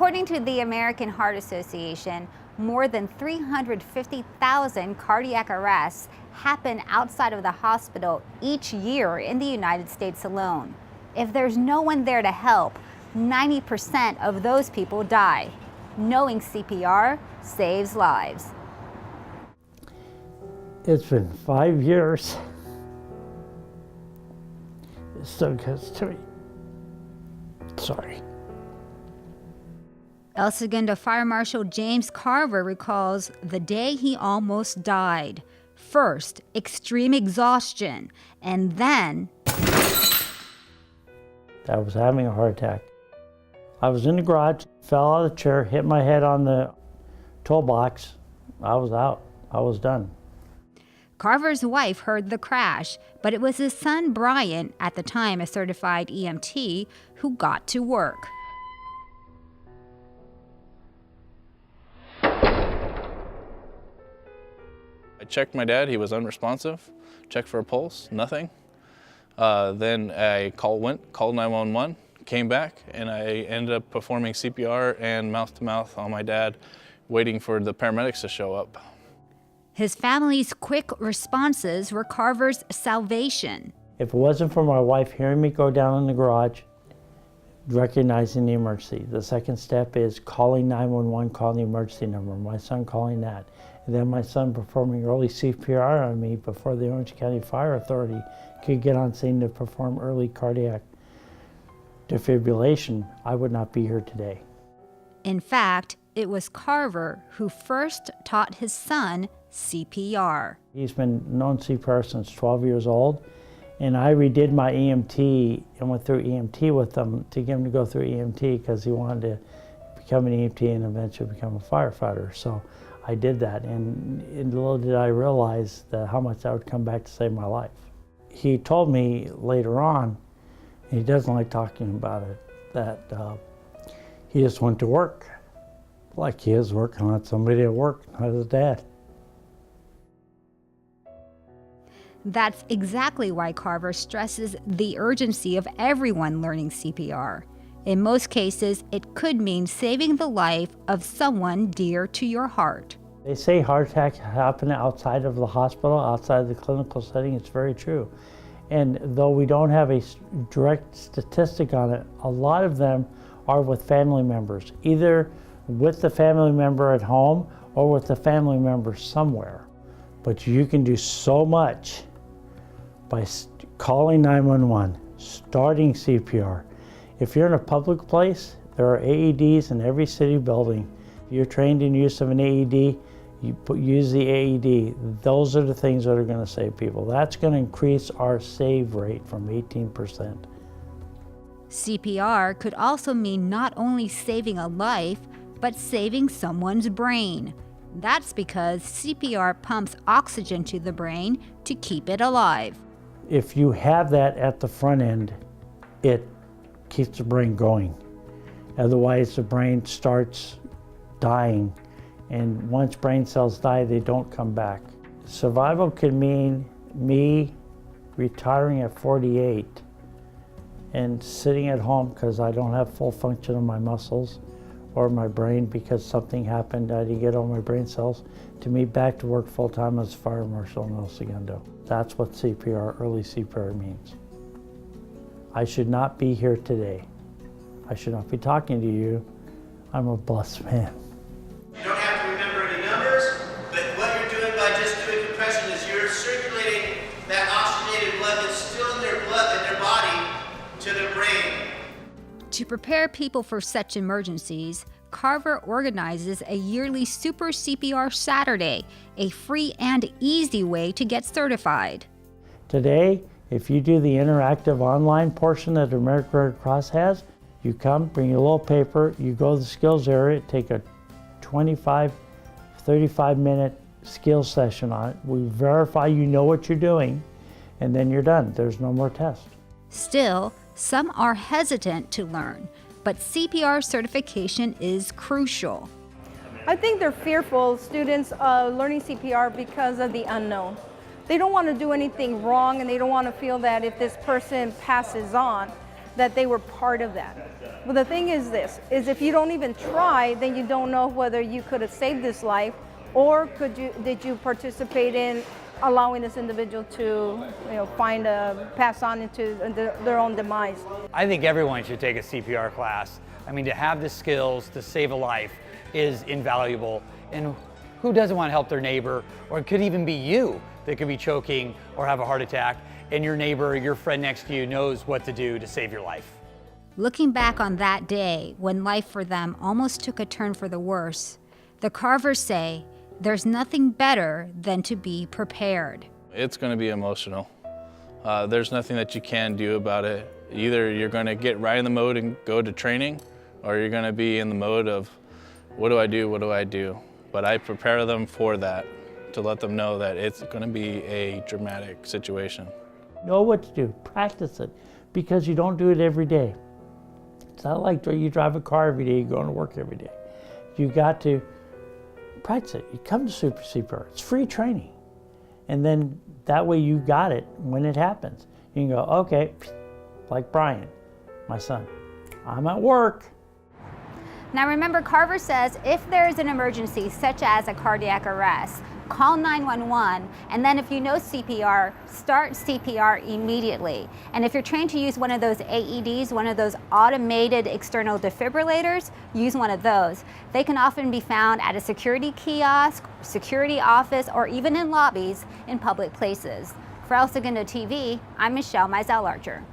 According to the American Heart Association, more than 350,000 cardiac arrests happen outside of the hospital each year in the United States alone. If there's no one there to help, 90% of those people die. Knowing CPR saves lives. It's been 5 years. It still gets to me. Sorry. El Segundo Fire Marshal James Carver recalls the day he almost died. First, extreme exhaustion, and then I was having a heart attack. I was in the garage, fell out of the chair, hit my head on the toolbox. I was out. I was done. Carver's wife heard the crash, but it was his son Brian, at the time a certified EMT, who got to work. I checked my dad, he was unresponsive. Checked for a pulse, nothing. Then I called 911, came back, and I ended up performing CPR and mouth-to-mouth on my dad, waiting for the paramedics to show up. His family's quick responses were Carver's salvation. If it wasn't for my wife hearing me go down in the garage, recognizing the emergency, the second step is calling 911, calling the emergency number, my son calling that. And then my son performing early CPR on me before the Orange County Fire Authority could get on scene to perform early cardiac defibrillation, I would not be here today. In fact, it was Carver who first taught his son CPR. He's been known CPR since 12 years old, and I redid my EMT and went through EMT with him to get him to go through EMT because he wanted to become an EMT and eventually become a firefighter. So I did that, and little did I realize that how much that would come back to save my life. He told me later on, he doesn't like talking about it, that he just went to work like he is working on somebody at work, not his dad. That's exactly why Carver stresses the urgency of everyone learning CPR. In most cases, it could mean saving the life of someone dear to your heart. They say heart attacks happen outside of the hospital, outside of the clinical setting. It's very true. And though we don't have a direct statistic on it, a lot of them are with family members, either with the family member at home or with the family member somewhere. But you can do so much by calling 911, starting CPR. If you're in a public place, there are AEDs in every city building. If you're trained in use of an AED, use the AED. Those are the things that are going to save people. That's going to increase our save rate from 18%. CPR could also mean not only saving a life, but saving someone's brain. That's because CPR pumps oxygen to the brain to keep it alive. If you have that at the front end, it keeps the brain going. Otherwise, the brain starts dying, and once brain cells die, they don't come back. Survival could mean me retiring at 48 and sitting at home because I don't have full function of my muscles or my brain because something happened, I didn't get all my brain cells, to me back to work full-time as a fire marshal in El Segundo. That's what CPR, early CPR means. I should not be here today. I should not be talking to you. I'm a blessed man. You don't have to remember any numbers, but what you're doing by just doing compression is you're circulating that oxygenated blood that's still in their blood, in their body, to their brain. To prepare people for such emergencies, Carver organizes a yearly Super CPR Saturday, a free and easy way to get certified. Today, if you do the interactive online portion that the American Red Cross has, you come, bring your little paper, you go to the skills area, take a 35-minute skills session on it. We verify you know what you're doing, and then you're done. There's no more tests. Still, some are hesitant to learn, but CPR certification is crucial. I think they're fearful, students, learning CPR because of the unknown. They don't want to do anything wrong, and they don't want to feel that if this person passes on, that they were part of that. But the thing is this, is if you don't even try, then you don't know whether you could have saved this life, or did you participate in allowing this individual to pass on into their own demise. I think everyone should take a CPR class. I mean, to have the skills to save a life is invaluable. And who doesn't want to help their neighbor? Or it could even be you that could be choking or have a heart attack, and your neighbor or your friend next to you knows what to do to save your life. Looking back on that day when life for them almost took a turn for the worse, the Carvers say there's nothing better than to be prepared. It's going to be emotional. There's nothing that you can do about it. Either you're going to get right in the mode and go to training, or you're going to be in the mode of, what do I do, what do I do? But I prepare them for that, to let them know that it's going to be a dramatic situation. Know what to do, practice it, because you don't do it every day. It's not like you drive a car every day, you're going to work every day. You got to practice it. You come to Super CPR, it's free training. And then that way you got it when it happens. You can go, okay, like Brian, my son, I'm at work. Now remember, Carver says if there is an emergency such as a cardiac arrest, call 911, and then if you know CPR, start CPR immediately. And if you're trained to use one of those AEDs, one of those automated external defibrillators, use one of those. They can often be found at a security kiosk, security office, or even in lobbies in public places. For El Segundo TV, I'm Michelle Mizell Archer.